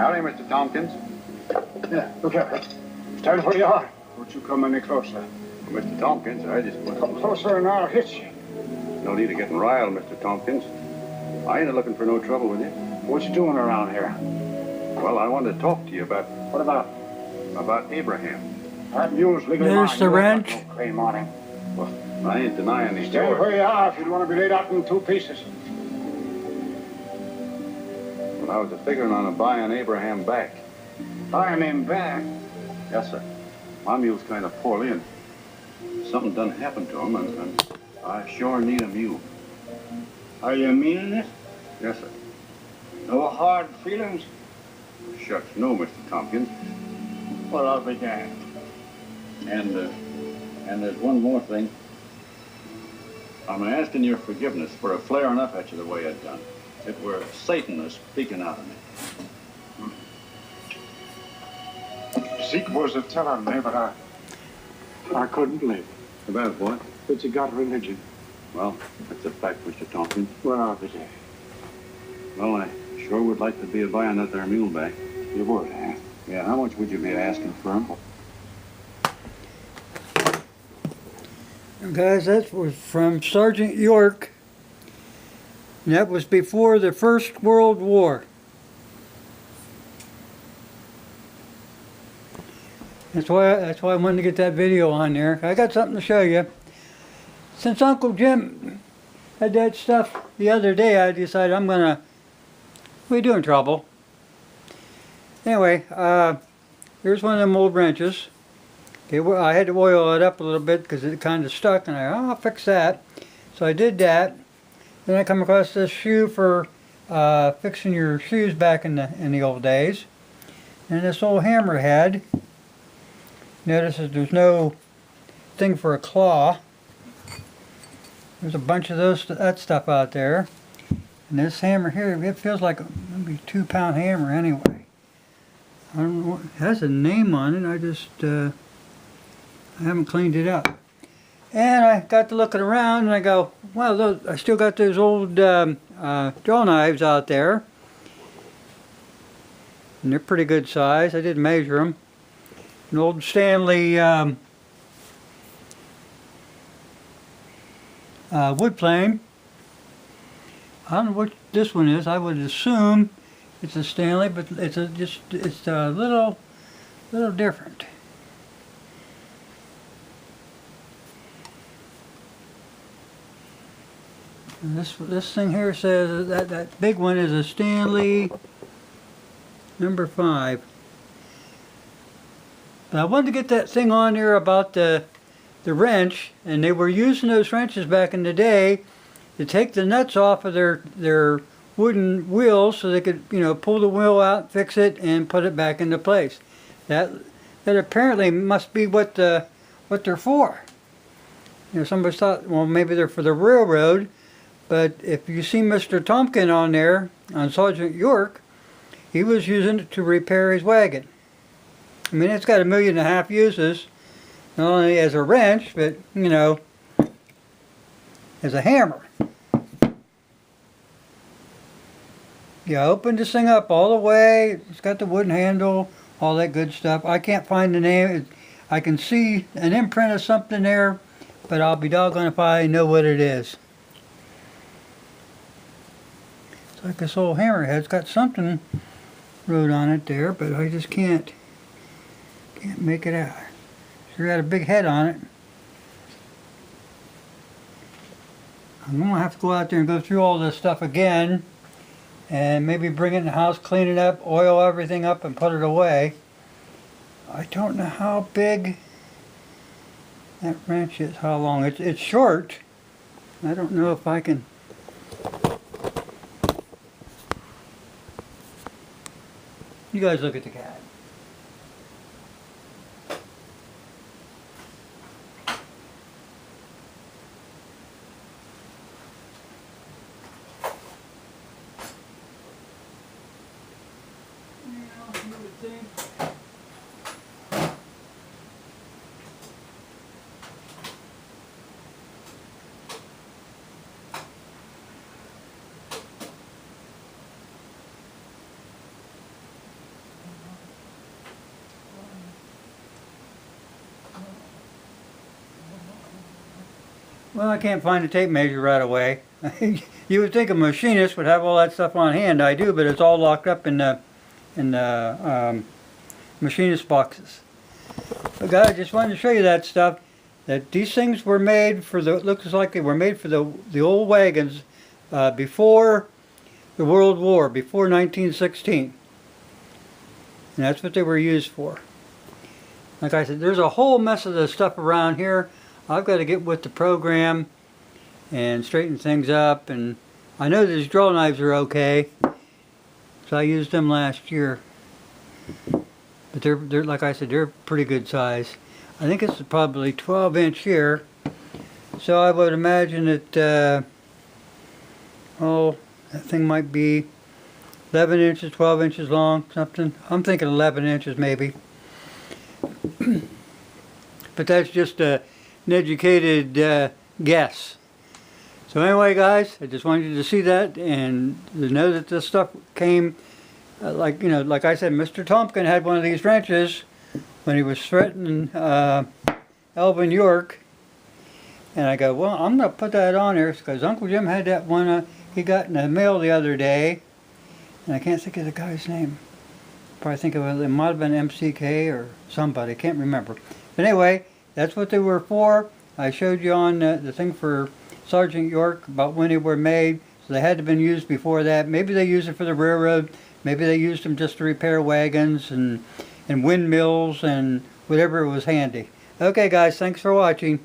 Howdy, Mr. Tompkins. Yeah, look here. Stand where you are. Don't you come any closer. Well, Mr. Tompkins, I just want Come closer and I'll hit you. No need of getting riled, Mr. Tompkins. I ain't looking for no trouble with you. What you doing around here? Well, I wanted to talk to you about What about? Abraham. That mule's legally There's mine. the You ain't wrench. got no claim on him. Well, I ain't denying he's Stand where yours. you are if you want to be laid out in 2 pieces. Well, I was figuring on buying Abraham back. Buying him back. Yes, sir. My mule's kind of poorly, and something done happened to him, and I sure need a mule. Are you meaning it? Yes, sir. No hard feelings? Shucks, no, Mr. Tompkins. Well, I'll be damned. And there's one more thing. I'm asking your forgiveness for flaring up at you the way I done. It were Satan a speaking out of me. Zeke was a telling me, but I couldn't believe it. About what? That you got religion. Well, that's a fact, Mr. Tompkins. Well, I'll be damned. Well, I sure would like to be buying that there mule back. You would, eh? Yeah, how much would you be asking for him? Guys, that was from Sergeant York. And that was before the First World War. That's why I wanted to get that video on there. I got something to show you. Since Uncle Jim had that stuff the other day, I decided we do in trouble. Anyway, here's one of them old wrenches. Okay, I had to oil it up a little bit because it kind of stuck, and I'll fix that. So I did that. Then I come across this shoe for fixing your shoes back in the old days. And this old hammerhead. Notice that there's no thing for a claw. There's a bunch of that stuff out there. And this hammer here, it feels like maybe a 2-pound hammer anyway. I don't know, it has a name on it. I haven't cleaned it up. And I got to looking around and I go, well, I still got those old jaw knives out there. And they're pretty good size. I did measure them. An old Stanley wood plane. I don't know what this one is. I would assume it's a Stanley, but it's a little different. And this thing here says that big one is a Stanley number 5. But I wanted to get that thing on there about the wrench, and they were using those wrenches back in the day to take the nuts off of their wooden wheels so they could, pull the wheel out, fix it, and put it back into place. That apparently must be what they're for. Somebody thought, well, maybe they're for the railroad, but if you see Mr. Tompkins on there, on Sergeant York, he was using it to repair his wagon. I mean, it's got 1.5 million uses, not only as a wrench, but, as a hammer. You open this thing up all the way, it's got the wooden handle, all that good stuff. I can't find the name. I can see an imprint of something there, but I'll be doggone if I know what it is. It's like this old hammerhead. It's got something wrote on it there, but I just can't make it out. Sure got a big head on it. I'm going to have to go out there and go through all this stuff again and maybe bring it in the house, clean it up, oil everything up, and put it away. I don't know how big that wrench is, how long. It's short. I don't know if I can... You guys look at the cat. Well, I can't find the tape measure right away. You would think a machinist would have all that stuff on hand. I do, but it's all locked up in the machinist boxes. But guys, I just wanted to show you that stuff. That these things were made for the, looks like they were made for the old wagons before the World War, before 1916. And that's what they were used for. Like I said, there's a whole mess of the stuff around here. I've got to get with the program and straighten things up. And I know these draw knives are okay, so I used them last year. But they're like I said, they're pretty good size. I think it's probably 12-inch here. So I would imagine that, oh, that thing might be 11 inches, 12 inches long, something. I'm thinking 11 inches maybe. But that's just an educated guess. So anyway, guys, I just wanted you to see that and to know that this stuff came, like I said, Mr. Tompkin had one of these wrenches when he was threatening Elvin York. And I go, well, I'm going to put that on there because Uncle Jim had that one he got in the mail the other day. And I can't think of the guy's name. Probably think of it might have been MCK or somebody, I can't remember. But anyway, that's what they were for. I showed you on the thing for Sergeant York about when they were made. So they had to have been used before that. Maybe they used it for the railroad. Maybe they used them just to repair wagons and windmills and whatever was handy. Okay guys, thanks for watching.